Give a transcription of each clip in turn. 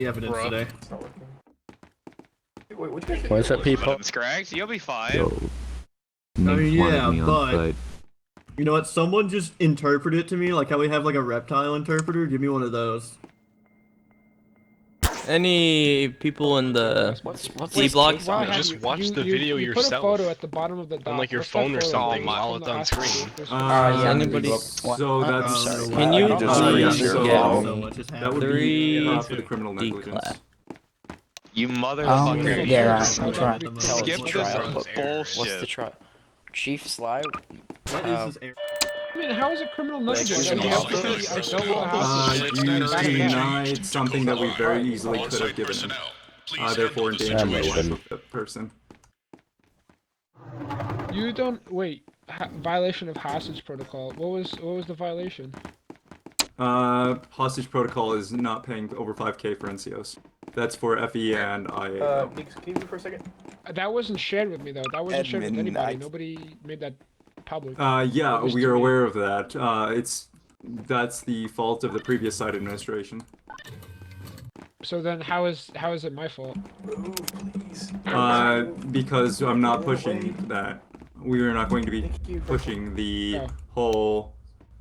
the evidence Bruh. today. It's not working. Wait, which guy's What's up, people? Scrags, you'll be fine. So, I mean, Nick wanted yeah, me on but site. you know what? Someone just interpret it to me like how we have like a reptile interpreter. Give me one of those. Any people in the What's D block? case Wow, on it? just watch the video you yourself. put a photo at the bottom of the doc. On, like, your What's that phone or photo? something From while the it's on hospital. screen. There's- Yeah, anybody- So that's Can you that would three be for the criminal D negligence. class? You motherfucker. yeah, I'm trying. Skip this bullshit. What's the trial? Chief Sly? What is this? I mean, how is it criminal negligence? Like, You have to you see, I don't know how to- You denied something that we very easily could have given him. Therefore endangering the life of the person. You don't wait. Violation of hostage protocol. What was the violation? Hostage protocol is not paying over 5K for NCOs. That's for FE and IA. Can you for a second? That wasn't shared with me though. That wasn't shared with anybody. Midnight. Nobody made that public. Yeah, It was we to are me. aware of that. That's the fault of the previous site administration. So then, how is it my fault? Move, please. Because I'm not pushing that. We are not going to be Thank you. pushing the Oh. whole.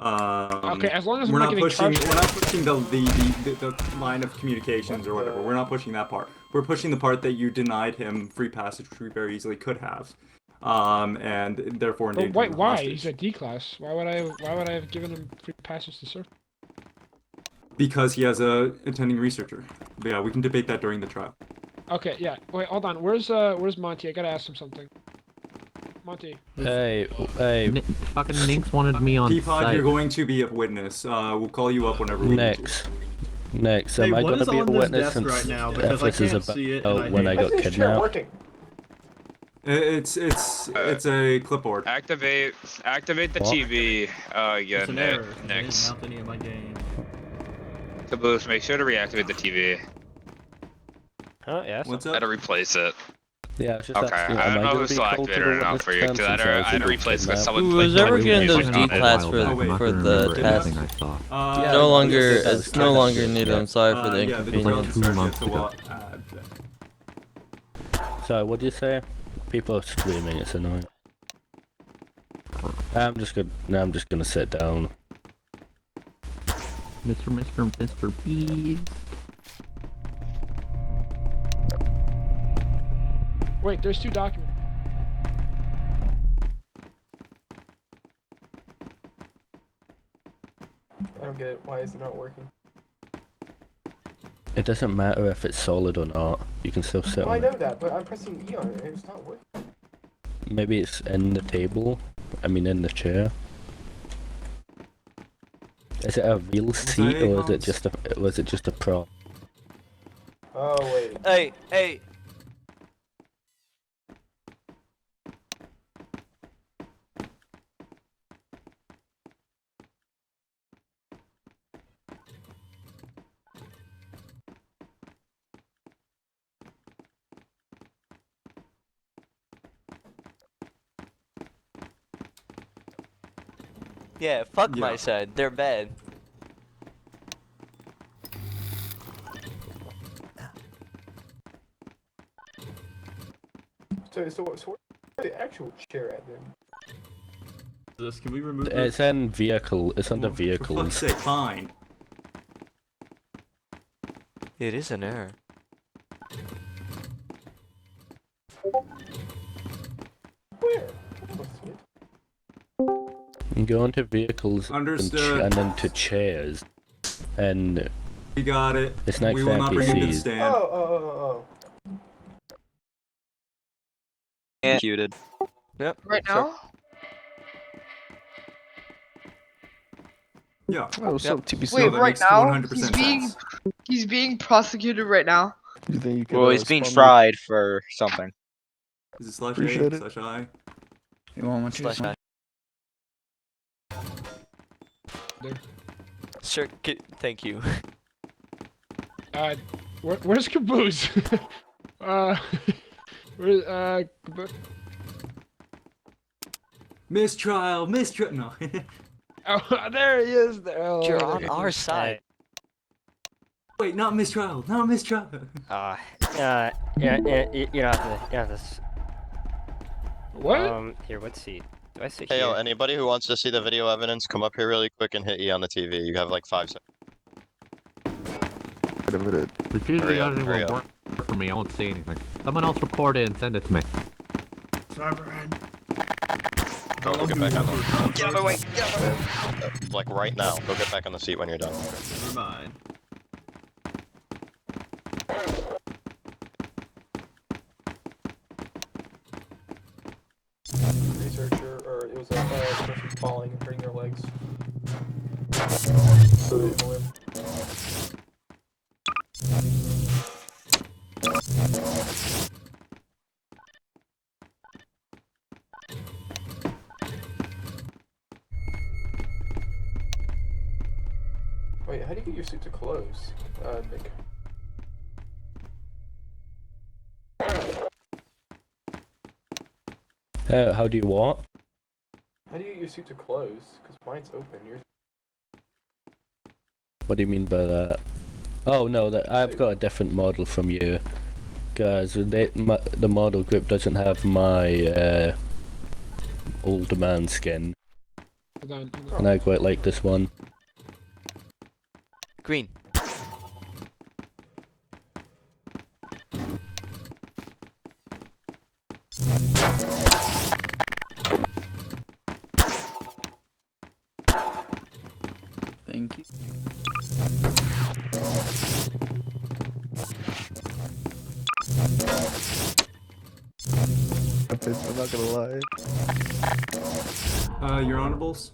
Okay, as long as we're I'm not not getting pushing. charged. We're not pushing the line of communications or whatever. We're not pushing that part. We're pushing the part that you denied him free passage, which we very easily could have, and therefore But endangering the why? hostage. He's a D class. Why would I have given him free passage to serve? Because he has a attending researcher. But yeah, we can debate that during the trial. Okay, yeah. Wait, hold on. Where's Monty? I gotta ask him something. Monty. Hey, Fucking Ninx wanted me on Peapod, site. you're going to be a witness. We'll call you up whenever we need to. Next, Hey, am I what gonna is be a on this witness desk since right now? Because I this is can't about see it, and I when I hate got Why is this chair kidnapped? working? It's a clipboard. Activate the What? TV. Yeah, It's an error. I didn't next. mount any of my game. Caboose, make sure to reactivate the TV. Huh? Yes. What's I had up? to replace it. Yeah, I was just Okay, asking, I am don't know gonna who's be called to activated the or not witness for you, stand because I since had was to able replace because kidnap? someone Who played was ever the getting music those D on it. class Oh, for wait. I'm not for gonna the remember test? everything I saw. Yeah, No longer, yes, it's no longer needed. I'm sorry for the yeah, the trial inconvenience. started 2 months to ago. So, what do you say? People are screaming. It's annoying. I'm just gonna sit down. Mr. Bees. Wait, there's two documents. I don't get it. Why is it not working? It doesn't matter if it's solid or not. You can still sit Oh, I on know it. that, but I'm pressing E on it and it's not working. Maybe it's in the table. I mean, in the chair. Is it a real seat or is it just a? Was it just a prop? Oh, wait. Hey. Yeah, fuck my Yeah. side. They're bad. So where's the actual chair at then? Can we remove this? It's in vehicle. It's under For fuck's vehicles. sake, fine. It is an error. Where? I don't see it. You go into vehicles Understood. and then to chairs, and We got it. It's next we will to not bring you to the NPCs. stand. Oh. Executed. Yep. Right now? Yeah. Oh, so TBC. No, Wait, that right makes now? 100% He's being prosecuted right now. You think you could, Well, he's being spawn me? tried for something. Is it slash Appreciate A, it. slash I? You want my Slash cheese? There. Sure. Thank you. Where's Caboose? Where's Caboose? Mistrial, no. Oh, there he is. There. Oh, You're on there. our side. Wait, not mistrial, not mistrial. Yeah, you don't have to. What? Here, what seat? Do I sit Hey, yo, anybody who wants to see the video evidence, come up here really quick and hit E on the TV. You have like 5 seconds. The TV Hurry up, doesn't hurry work for me. I won't see anything. Someone else record it and send it to me. Go get back on the Get out of my way! Get out of my way! Like right now. Go get back on the seat when you're done. Never mind. Researcher, or it was a person falling and hurting their legs. So they didn't win. Wait, how do you get your suit to close, Nick? How do you what? How do you get your suit to close? Because mine's open. Yours. What do you mean by that? Oh no, I've got a different model from you. Guys, the model group doesn't have my old man skin, Hold on. and I quite like this one. Green. Thank you. I'm not gonna lie. Your honorables.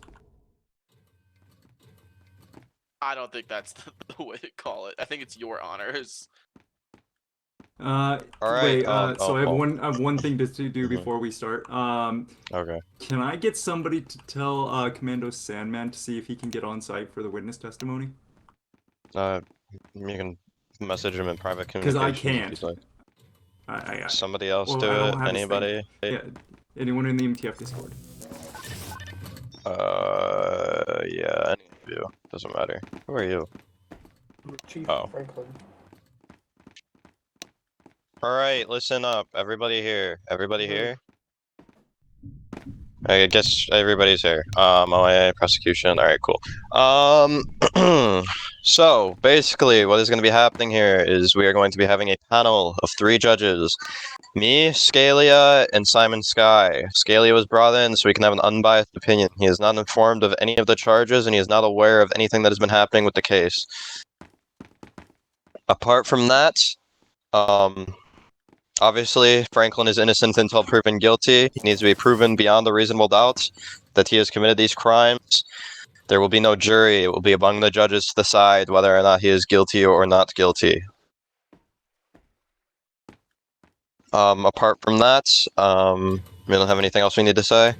I don't think that's the way to call it. I think it's your honors. Alright, Wait, so I have one thing to do before we start. Okay. Can I get somebody to tell Commando Sandman to see if he can get on site for the witness testimony? You can message him in private 'Cause I communication. if can't. you'd like. I Somebody else well, do I don't it? have his thing. Anybody? Yeah, anyone in the MTF Discord. Yeah, any of you. Doesn't matter. Who are you? Chief Oh. Franklin. Alright, listen up. Everybody here. Everybody here? I guess everybody's here. OIA, prosecution. Alright, cool. So, basically, what is going to be happening here is we are going to be having a panel of 3 judges. Me, Scalia, and Simon Sky. Scalia was brought in so we can have an unbiased opinion. He is not informed of any of the charges, and he is not aware of anything that has been happening with the case. Apart from that, obviously, Franklin is innocent until proven guilty. He needs to be proven beyond a reasonable doubt that he has committed these crimes. There will be no jury. It will be among the judges to decide whether or not he is guilty or not guilty. Apart from that, we don't have anything else we need to say.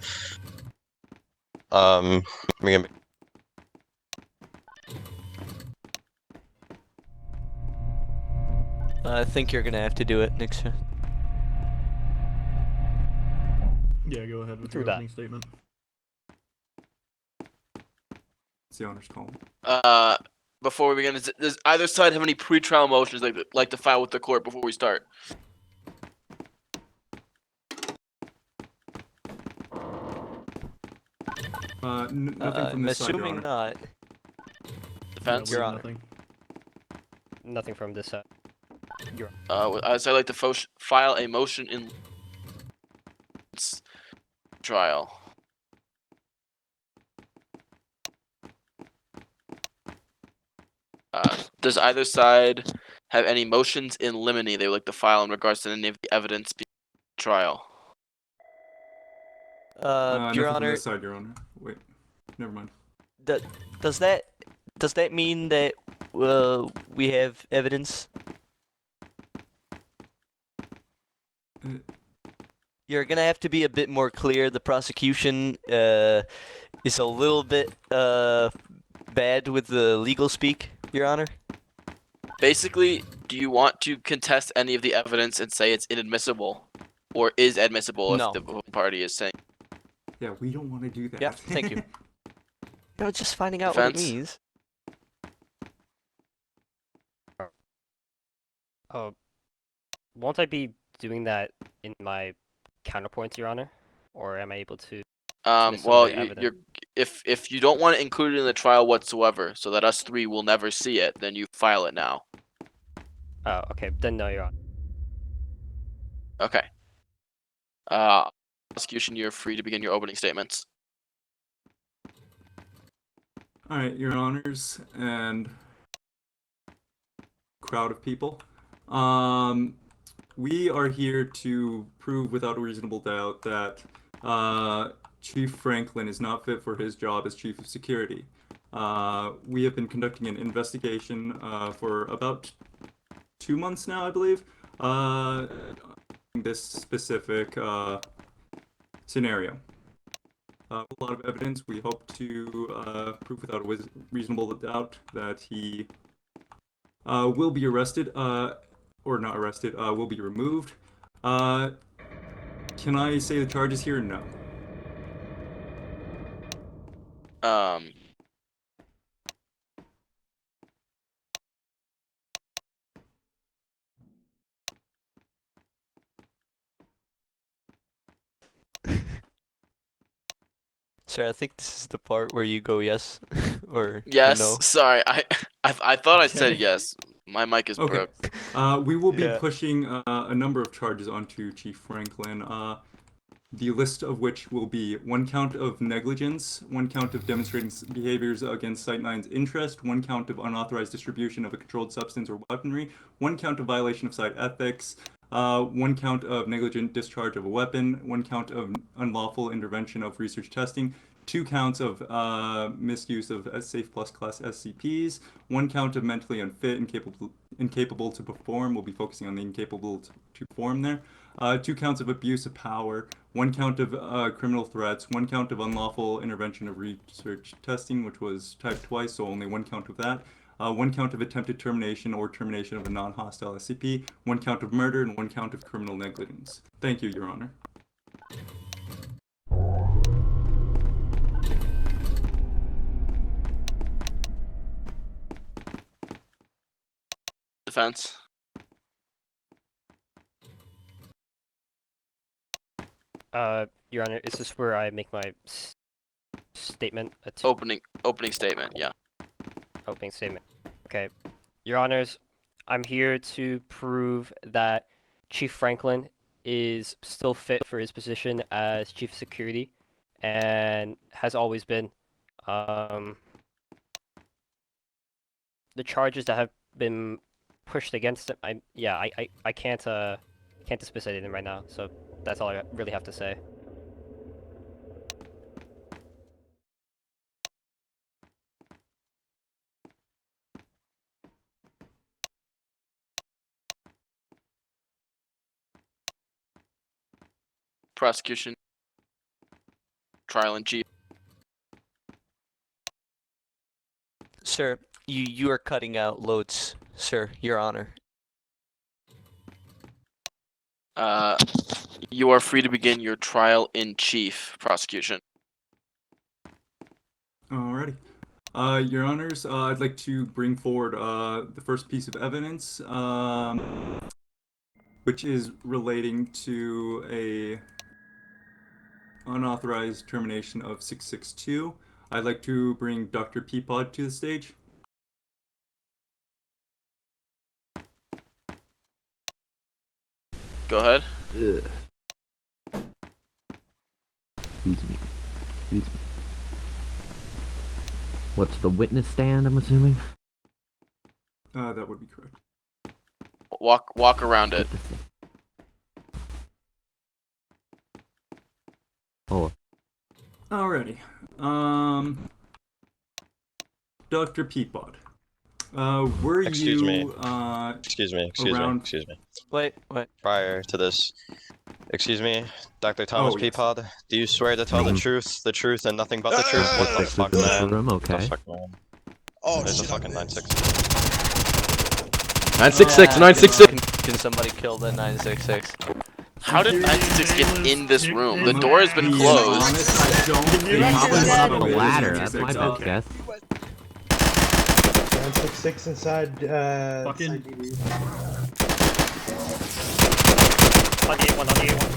We can... I think you're gonna have to do it, Nixon. Yeah, go ahead with Through your that. opening statement. It's the owner's call. Before we begin, does either side have any pre-trial motions like to file with the court before we start? Nothing from this side, Your Honor. not. Defense? Your Honor. Nothing. Nothing from this side. So I'd like to file a motion in trial. Does either side have any motions in limine they would like to file in regards to any of the evidence being trial? Nothing Your from Honor, this side, Your Honor. Wait, never mind. does that mean that we have evidence? You're gonna have to be a bit more clear. The prosecution is a little bit bad with the legal speak, Your Honor. Basically, do you want to contest any of the evidence and say it's inadmissible, or is admissible No. if the opposing party is saying? Yeah, we don't want to do that. Yeah, thank you. No, just finding out what it Defense? means. Oh, won't I be doing that in my counterpoints, Your Honor? Or am I able to? dismiss some of Well, the evidence? you're if you don't want it included in the trial whatsoever, so that us three will never see it, then you file it now. Oh, okay. Then no, Your Honor. Okay. Prosecution, you're free to begin your opening statements. All right, Your Honors and crowd of people. We are here to prove without a reasonable doubt that Chief Franklin is not fit for his job as Chief of Security. We have been conducting an investigation for about 2 months now, I believe, this specific scenario. A lot of evidence. We hope to prove without a reasonable doubt that he will be arrested, or not arrested, will be removed. Can I say the charges here? No. Sir, I think this is the part where you go yes or Yes. no. Sorry, I thought I said yes. My mic is Okay. broke. We will be Yeah. pushing a number of charges onto Chief Franklin. The list of which will be 1 count of negligence, 1 count of demonstrating behaviors against Site9's interest, 1 count of unauthorized distribution of a controlled substance or weaponry, 1 count of violation of site ethics, 1 count of negligent discharge of a weapon, 1 count of unlawful intervention of research testing, 2 counts of misuse of Safe Plus class SCPs, 1 count of mentally unfit, incapable to perform. We'll be focusing on the incapable to perform there. 2 counts of abuse of power, 1 count of criminal threats, 1 count of unlawful intervention of research testing, which was typed twice, so only 1 count of that. 1 count of attempted termination or termination of a non-hostile SCP, 1 count of murder, and 1 count of criminal negligence. Thank you, Your Honor. Defense. Your Honor, is this where I make my statement? Opening statement. Yeah. Opening statement. Okay. Your Honors, I'm here to prove that Chief Franklin is still fit for his position as Chief of Security and has always been. The charges that have been pushed against him, I can't dismiss anything right now, so that's all I really have to say. Prosecution. Trial in chief. Sir, you are cutting out loads, sir, Your Honor. You are free to begin your trial in chief, prosecution. Alrighty. Your Honors, I'd like to bring forward the first piece of evidence, which is relating to a unauthorized termination of 662. I'd like to bring Dr. Peapod to the stage. Go ahead. What's the witness stand, I'm assuming? That would be correct. Walk around it. Oh. Alrighty. Dr. Peapod. Were Excuse you me. Excuse me. Wait. Prior to this, excuse me, Dr. Thomas Oh, yes. Peapod, do you swear to tell the truth, and nothing but the truth? What the fuck, man? Room, What okay. the fuck, man? Oh, There's a shit, fucking I'm 966. 966, 966. Can somebody kill the 966? How did 966 get in this room? The door has been Being closed. honest, I don't think you that was have how The it is. ladder, that's my 966. best Okay. guess. 966 inside, Fucking- inside DB. On the A1, on the A1.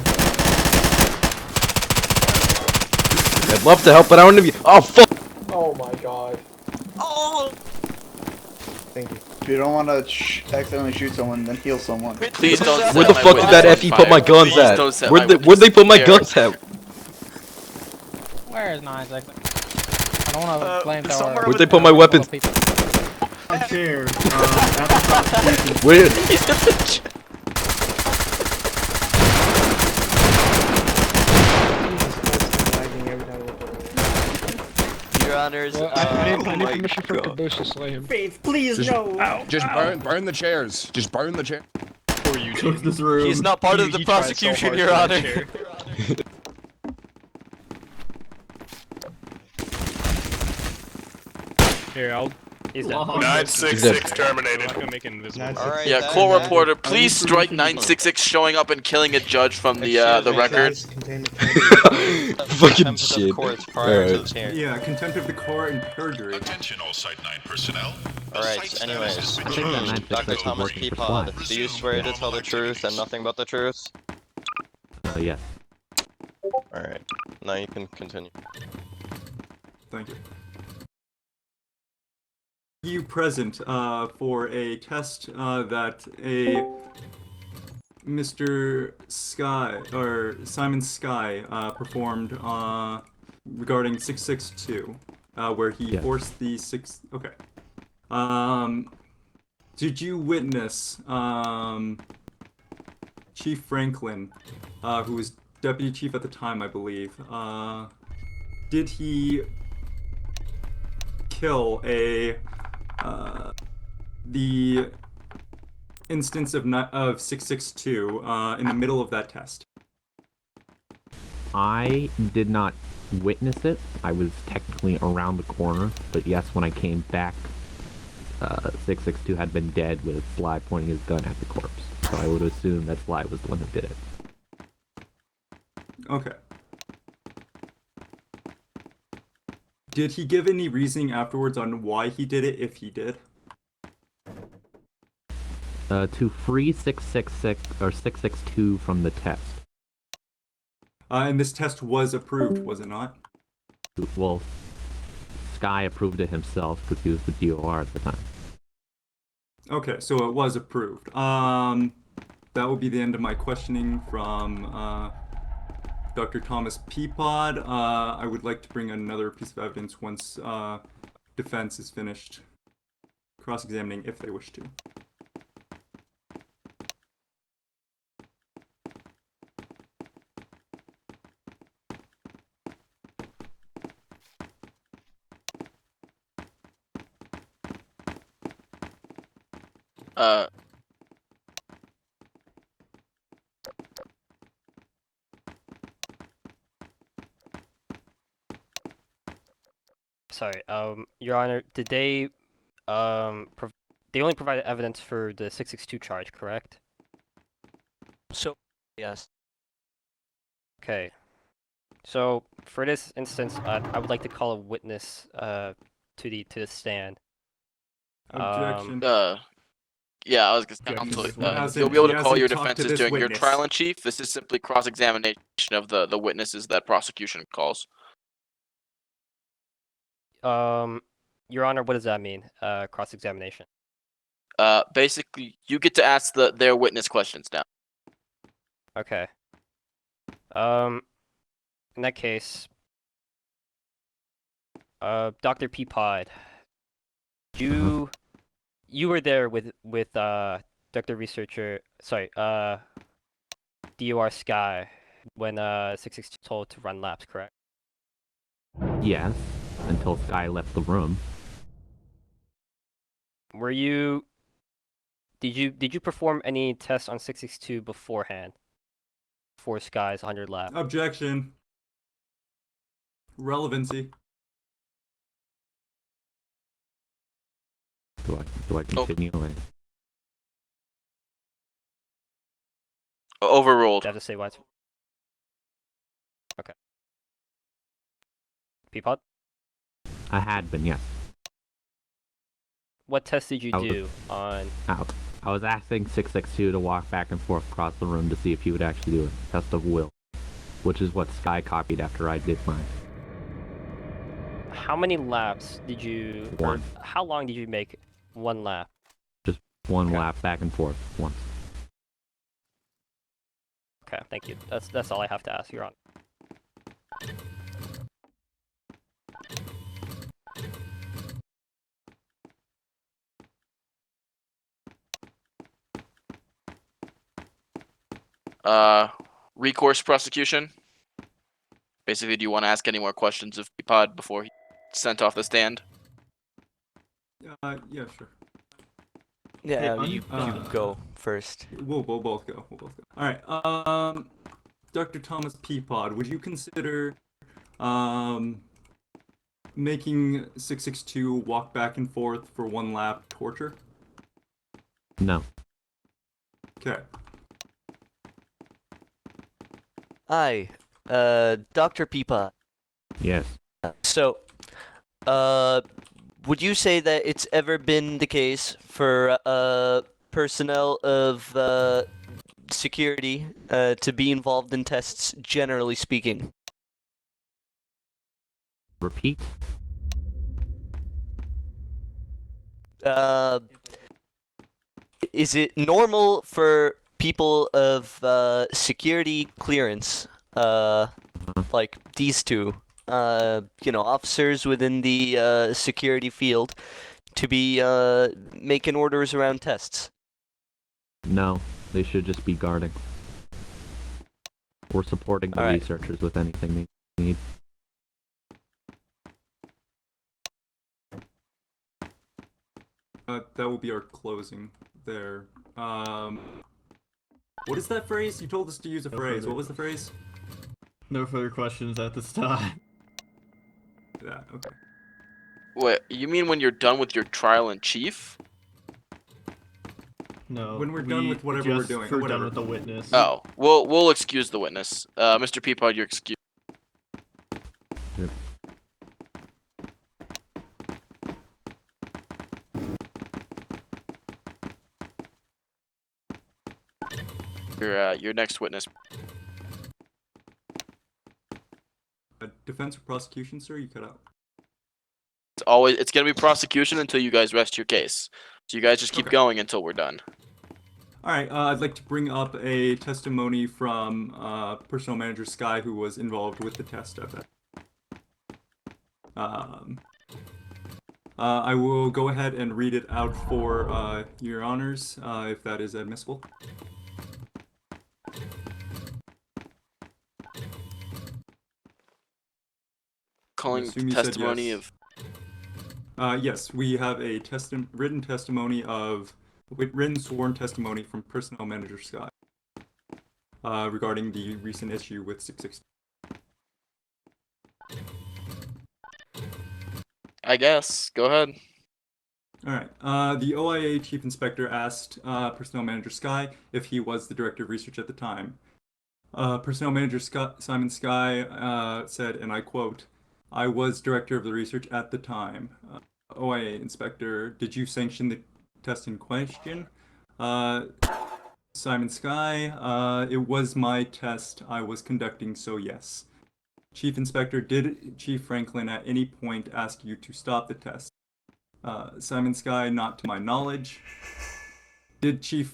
I'd love to help, but I don't even. Oh fuck! Oh my god. Oh! Thank you. If you don't want to accidentally shoot someone, then heal someone. Please don't set Where the my fuck did that witness FE on put my fire. guns Please at? don't set Where'd my they put my witness guns at? Where is mine exactly? I don't want to blame somewhere Where'd they put my weapons? A chair. At the prosecution. Where? Your honors. Well, I need permission from Caboose to slay him. Faith, please no. Just burn the chairs. Just burn the chair. Took this room. He's not part of the prosecution, Your Honor. Here, I'll. He's dead. 966 terminated. I'm not gonna make it invisible. Alright, Yeah, then, court then. reporter, please strike 966 showing up and killing a judge from the record. Fucking Contempt of shit. courts prior to Alright. this hearing. Yeah, contempt of the court and perjury. Attention all Site 9 personnel. Alright, anyways. Nine Dr. six Thomas working for Peapod, SWAT. do you swear to tell the truth and nothing but the truth? Yes. Alright, now you can continue. Thank you. You present for a test that a Mr. Sky or Simon Sky performed regarding 662, where he Yes. forced the six. Okay. Did you witness Chief Franklin, who was deputy chief at the time, I believe? Did he kill the instance of 662 in the middle of that test? I did not witness it. I was technically around the corner, but yes, when I came back, 662 had been dead with Sly pointing his gun at the corpse. So I would assume that Sly was the one who did it. Okay. Did he give any reasoning afterwards on why he did it, if he did? To free 666 or 662 from the test. And this test was approved, was it not? Well, Sky approved it himself because he was the DOR at the time. Okay, so it was approved. That will be the end of my questioning from Dr. Thomas Peapod. I would like to bring another piece of evidence once defense is finished cross-examining, if they wish to. Sorry, Your Honor, did they, they only provided evidence for the 662 charge, correct? So, yes. Okay. So, for this instance, I would like to call a witness, to the stand. Objection. Yeah, I was gonna say, Objection. also, you'll be able He to call hasn't your talked to defenses this during your witness. trial in chief. This is simply cross-examination of the witnesses that prosecution calls. Your Honor, what does that mean? Cross-examination. Basically, you get to ask their witness questions now. Okay. In that case, Dr. Peapod, you were there with Dr. Researcher, sorry, DOR Sky when 662 told to run laps, correct? Yes, until Sky left the room. Were you? Did you perform any tests on 662 beforehand? For Sky's 100 lap. Objection. Relevancy. Do I continue? Overruled. Do I have to say what? Okay. Peapod? I had been, yes. What test did you I was- do on? I was asking 662 to walk back and forth across the room to see if he would actually do it. Test of will. Which is what Sky copied after I did mine. How many laps did you... or One. how long did you make one lap? Just one lap back and forth once. Okay, thank you. That's all I have to ask, Your Honor. Recourse prosecution. Basically, do you want to ask any more questions of Pod before he sent off the stand? Yeah, sure. Yeah, Hey, you go first. We'll both go. All right. Dr. Thomas Peapod, would you consider making 662 walk back and forth for one lap torture? No. Okay. Hi, Dr. Peapod. Yes. So, would you say that it's ever been the case for personnel of security to be involved in tests, generally speaking? Repeat. Is it normal for people of security clearance, like these two, officers within the security field, to be making orders around tests? No. They should just be guarding. Or supporting the Alright. researchers with anything they need. That will be our closing there. What is that phrase? You told us to use a phrase. What was the phrase? No further questions at this time. Yeah, okay. Wait, you mean when you're done with your trial in chief? No. When we're done with whatever we're just doing, We're whatever. done with the witness. Oh, we'll excuse the witness. Mr. Peapod, you're excused. Yep. Your next witness. Defense or prosecution, sir? You cut out. It's gonna be prosecution until you guys rest your case. So you guys just keep Okay. going until we're done. All right. I'd like to bring up a testimony from Personnel Manager Sky, who was involved with the test of that. I will go ahead and read it out for your honors, if that is admissible. Calling assume you said testimony yes. of. Yes, we have a written sworn testimony from Personnel Manager Sky regarding the recent issue with 660. I guess. Go ahead. All right. The OIA Chief Inspector asked Personnel Manager Sky if he was the Director of Research at the time. Personnel Manager Simon Sky said, and I quote, "I was Director of the Research at the time." OIA Inspector, did you sanction the test in question? Simon Sky, it was my test I was conducting, so yes. Chief Inspector, did Chief Franklin at any point ask you to stop the test? Simon Sky, not to my knowledge. Did Chief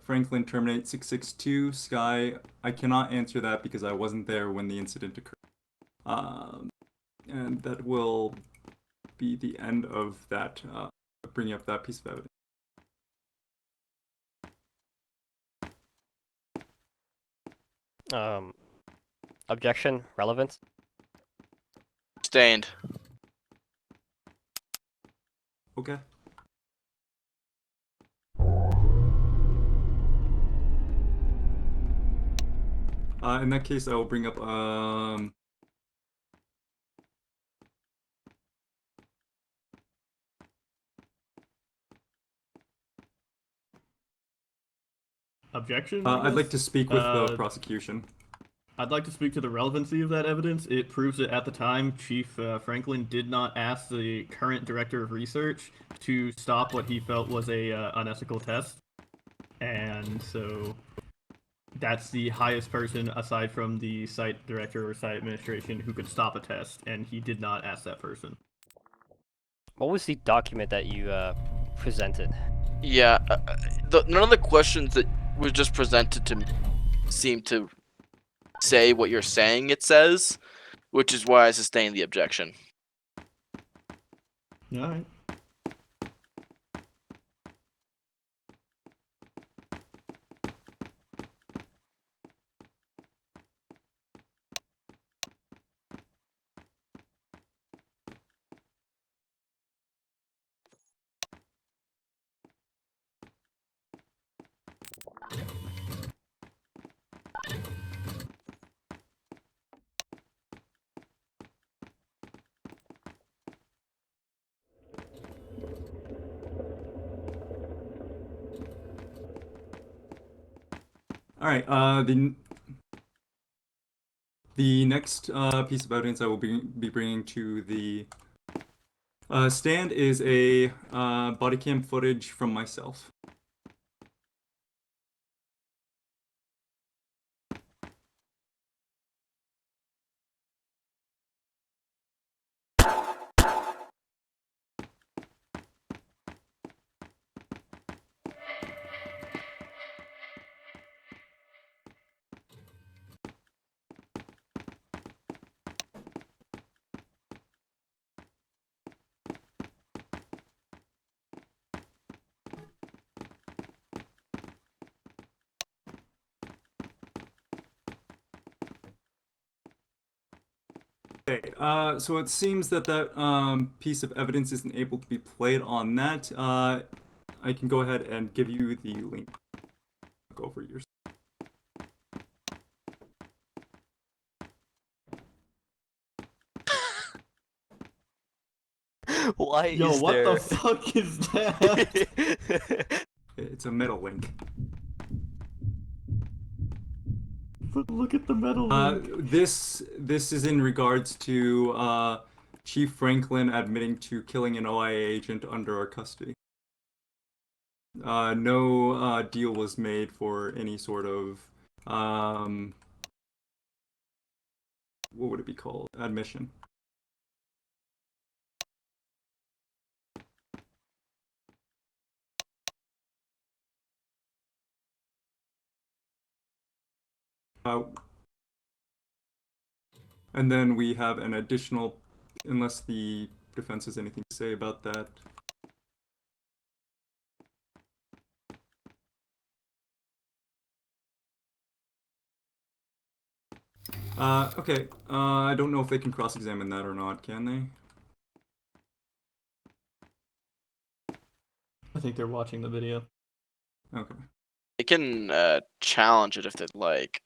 Franklin terminate 662? Sky, I cannot answer that because I wasn't there when the incident occurred. And that will be the end of that, bringing up that piece of evidence. Objection, relevance. Sustained. Okay. In that case, I will bring up Objection? I'd like to speak with the Uh, prosecution. I'd like to speak to the relevancy of that evidence. It proves that at the time, Chief Franklin did not ask the current director of research to stop what he felt was a unethical test, and so that's the highest person aside from the site director or site administration who could stop a test, and he did not ask that person. What was the document that you presented? Yeah, none of the questions that were just presented to me seem to say what you're saying it says, which is why I sustain the objection. All right. All right. The next piece of evidence I will be bringing to the stand is a body cam footage from myself. Okay, so it seems that piece of evidence isn't able to be played on that. I can go ahead and give you the link. Go over yours. Why Yo, is what there... the fuck is that? It's a metal link. But look at the metal link. This is in regards to Chief Franklin admitting to killing an OIA agent under our custody. No deal was made for any sort of what would it be called? Admission. And then we have an additional, unless the defense has anything to say about that. Okay, I don't know if they can cross-examine that or not, can they? I think they're watching the video. Okay. They can challenge it if they'd like.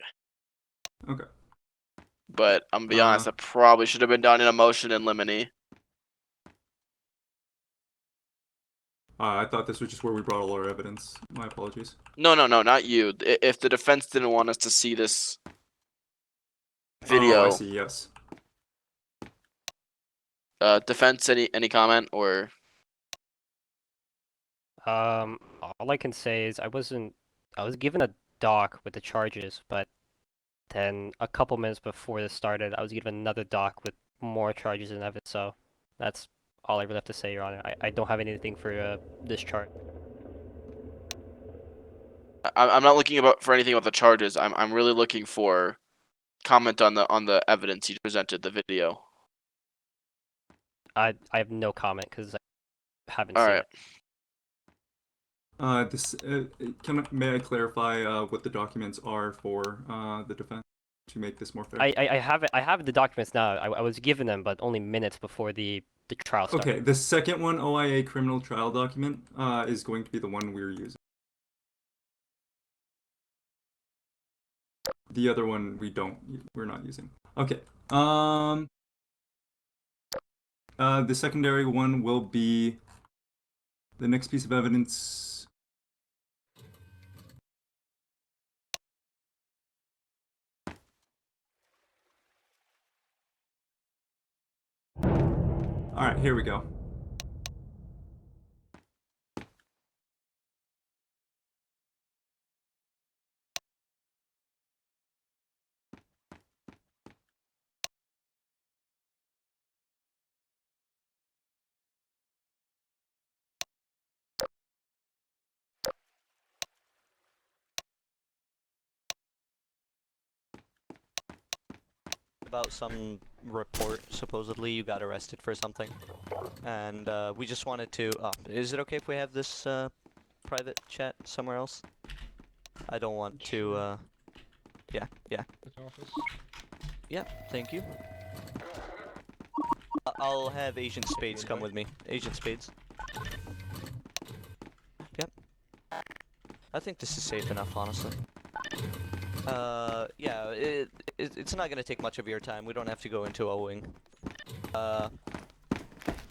Okay. But I'm gonna be honest, that probably should have been done in a motion in limine. I thought this was just where we brought all our evidence. My apologies. No, not you. If the defense didn't want us to see this video. Oh, I see, yes. Defense, any comment or? All I can say is I was given a doc with the charges, but then a couple minutes before this started, I was given another doc with more charges and evidence. So that's all I really have to say, Your Honor. I don't have anything for this chart. I'm not looking for anything about the charges. I'm really looking for comment on the evidence you presented, the video. I have no comment because I haven't All seen right. it. May I clarify what the documents are for the defense to make this more fair? I have the documents now. I was given them, but only minutes before the trial started. Okay, the second one, OIA criminal trial document, is going to be the one we're using. The other one we're not using. Okay. The secondary one will be the next piece of evidence. Alright, here we go. About some report, supposedly you got arrested for something, and we just wanted to. Is it okay if we have this private chat somewhere else? I don't want to. Yeah. Office. Yeah. Thank you. I'll have Agent Spades come with me. Agent Spades. Yep. I think this is safe enough, honestly. Yeah, it's not gonna take much of your time. We don't have to go into a wing.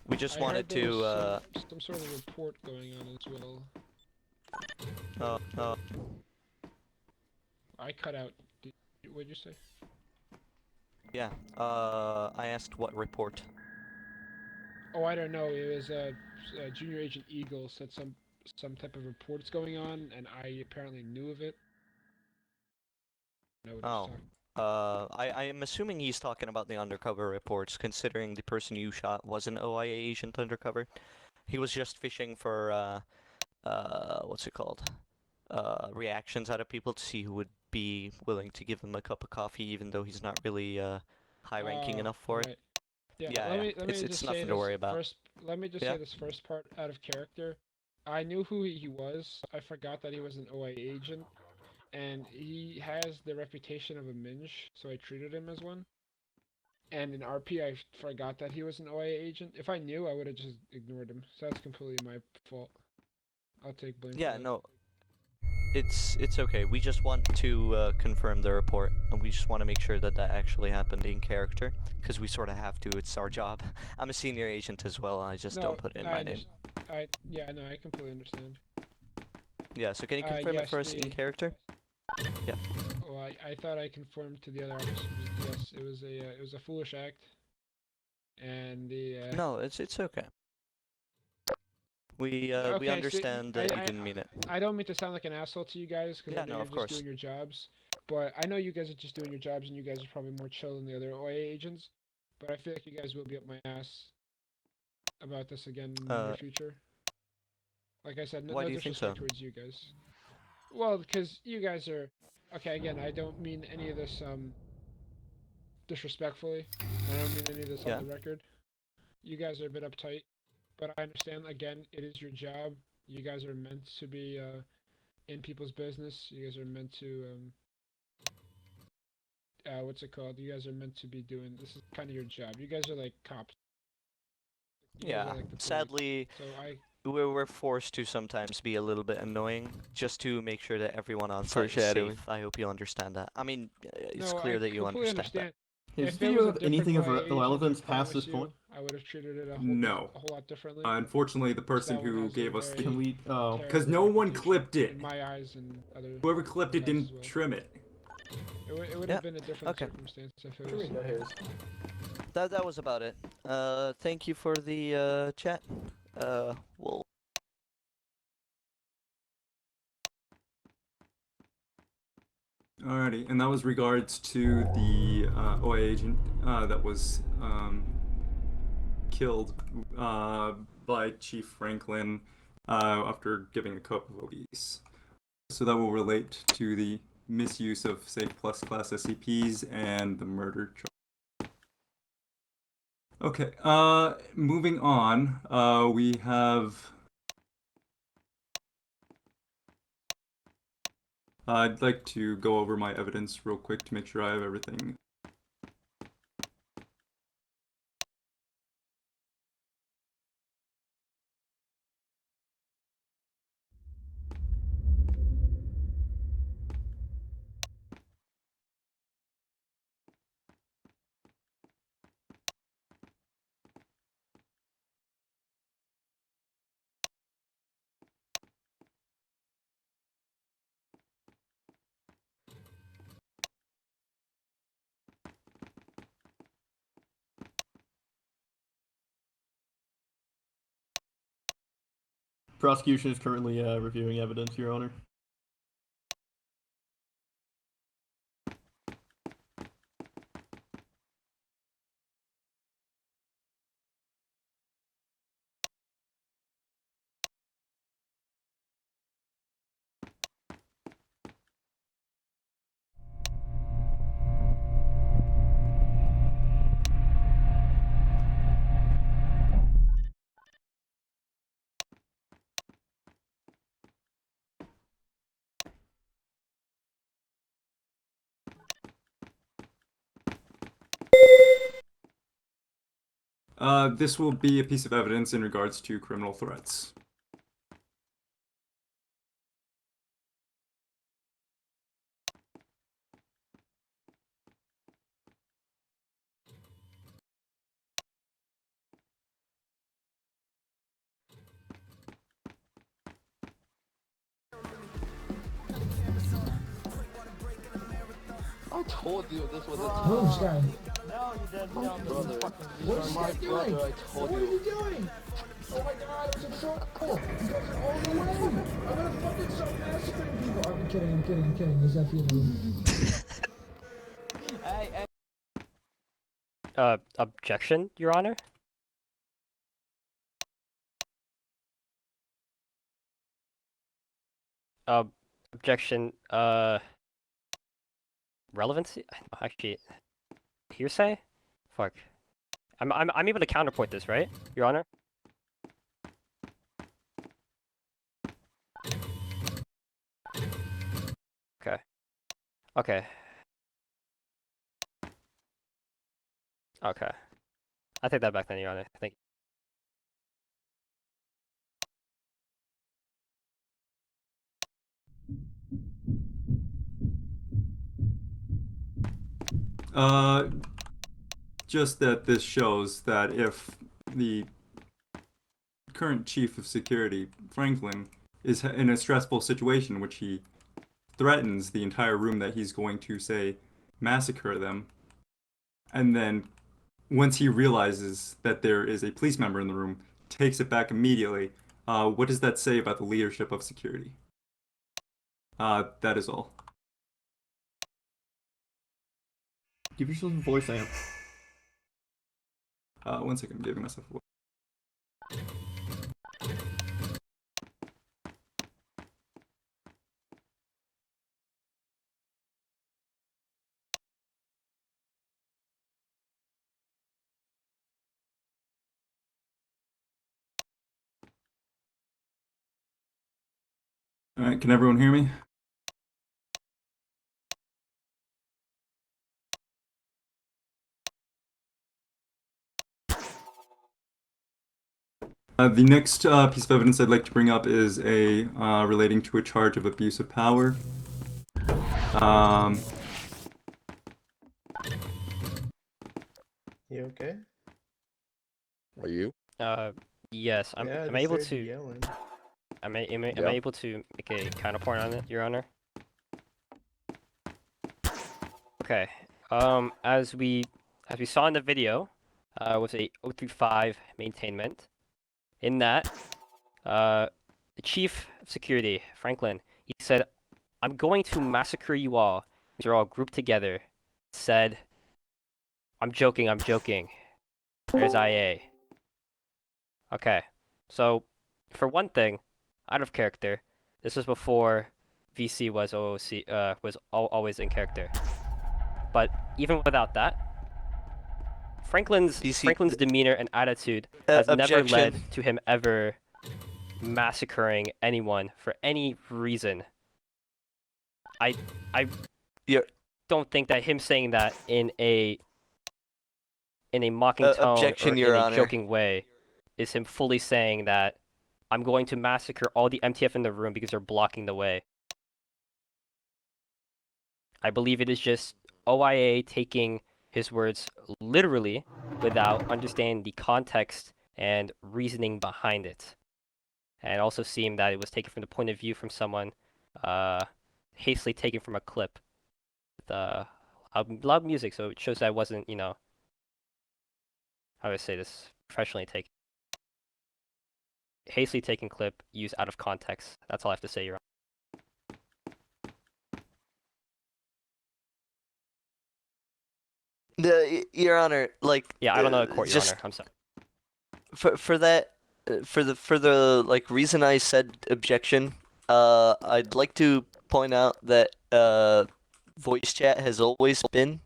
We just I wanted heard there to, was some sort of report going on as well. I cut out. What'd you say? Yeah, I asked what report. Oh, I don't know. It was Junior Agent Eagle said some type of reports going on, and I apparently knew of it. I am assuming he's talking about the undercover reports, considering the person you shot was an OIA agent undercover. He was just fishing for, what's it called? Reactions out of people to see who would be willing to give him a cup of coffee, even though he's not really, high-ranking enough for it. Yeah, let me it's just nothing say to worry about. Let me just say this first part out of character. I knew who he was. I forgot that he was an OIA agent. And he has the reputation of a minge, so I treated him as one. And in RP, I forgot that he was an OIA agent. If I knew, I would have just ignored him. So that's completely my fault. I'll take blame for that. No. It's okay. We just want to confirm the report, and we just want to make sure that that actually happened in character, because we sort of have to. It's our job. I'm a senior agent as well, and I just don't put it in my name. I completely understand. Yeah, so can you confirm it for us in character? Yeah. Oh, I thought I conformed to the other officers. Yes, it was a foolish act. And the No, it's okay. We understand that you didn't mean it. I don't mean to sound like an asshole to you guys, because I know of you're course. just doing your jobs. But I know you guys are just doing your jobs, and you guys are probably more chill than the other OIA agents. But I feel like you guys will be up my ass about this again in the near future. Like I said, no disrespect towards you guys. Well, because you guys are... Okay, again, I don't mean any of this disrespectfully. I don't mean any of this on the record. You guys are a bit uptight. But I understand, again, it is your job. You guys are meant to be in people's business. You guys are meant to... what's it called? You guys are meant to be doing... This is kind of your job. You guys are like cops. Sadly... So we're forced to sometimes be a little bit annoying, just to make sure that everyone on site is safe. I hope you understand that. I mean, it's clear that you understand that. Is video of anything of relevance past this point? I would have treated it a whole lot differently. Unfortunately, the person who gave us the... Can we... Oh. Because no one clipped it. In my eyes and other... Whoever clipped it didn't trim it. It would have been a different circumstance if it was... That was about it. Thank you for the chat. We'll... Alrighty, and that was regards to the OIA agent that was killed by Chief Franklin after giving a cup of obese. So that will relate to the misuse of Safe Plus class SCPs and the murder charge. Okay, moving on, we have... I'd like to go over my evidence real quick to make sure I have everything Prosecution is currently reviewing evidence, Your Honor. This will be a piece of evidence in regards to criminal threats. I told you this was a Move, Sky. No, you didn't. What is My this guy brother, doing? I told What you. are you doing? Oh my god, it's a circle! You guys are all the way! I'm gonna fucking start massacring people! I'm kidding. There's that feeling. Hey, Objection, Your Honor? Objection, relevancy? Actually, hearsay? Fuck. I'm able to counterpoint this, right, Your Honor? Okay. Okay. Okay. I take that back then, Your Honor. Thank you. Just that this shows that if the current chief of security, Franklin, is in a stressful situation in which he threatens the entire room that he's going to, say, massacre them, and then once he realizes that there is a police member in the room, takes it back immediately, what does that say about the leadership of security? That is all. Give yourself a voice amp. 1 second, I'm giving myself a voice. Alright, can everyone hear me? The next piece of evidence I'd like to bring up is a relating to a charge of abuse of power. You okay? Are you? Yes, I'm Yeah, am I just able heard you to yelling. am I Yeah. able to make a counterpoint on it, Your Honor? Okay. As we saw in the video, with a 035 maintainment, in that, the chief of security, Franklin, he said, "I'm going to massacre you all." You're all grouped together. Said, I'm joking. There's IA. Okay. So, for one thing, out of character, this was before VC was OOC, was always in character. But even without that, Franklin's demeanor and attitude has never led to him ever massacring anyone for any reason. I don't think that him saying that in a mocking tone Objection, or Your in a Honor. joking way is him fully saying that I'm going to massacre all the MTF in the room because they're blocking the way. I believe it is just OIA taking his words literally without understanding the context and reasoning behind it. And also seeing that it was taken from the point of view from someone hastily taken from a clip with loud music, so it shows that it wasn't, how do I say this, professionally taken. hastily taken clip used out of context. That's all I have to say, Your Honor. Your Honor, like. Yeah, I don't know the court, Your just Honor. I'm sorry. for that, for the like reason I said objection, I'd like to point out that voice chat has always been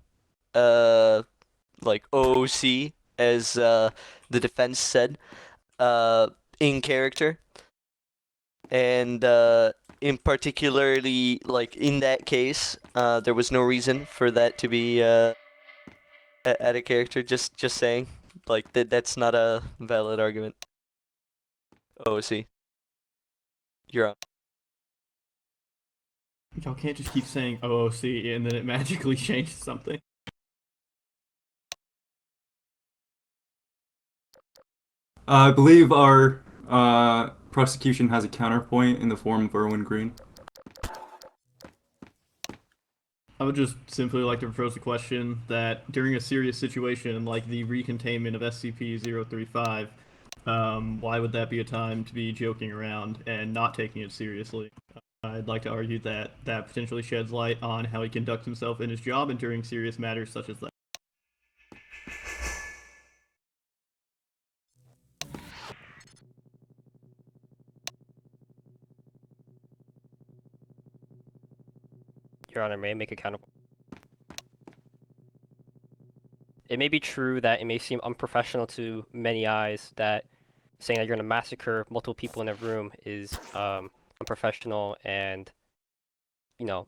like OOC, as the defense said, in character, and in particularly, like in that case, there was no reason for that to be at a character. Just saying, like that's not a valid argument. OOC, you're on. Y'all can't just keep saying OOC and then it magically changes something. I believe our prosecution has a counterpoint in the form of Erwin Green. I would just simply like to propose the question that during a serious situation like the recontainment of SCP-035, why would that be a time to be joking around and not taking it seriously? I'd like to argue that that potentially sheds light on how he conducts himself in his job and during serious matters such as that. Your Honor, may I make a counter? It may be true that it may seem unprofessional to many eyes that saying that you're going to massacre multiple people in a room is unprofessional and, you know,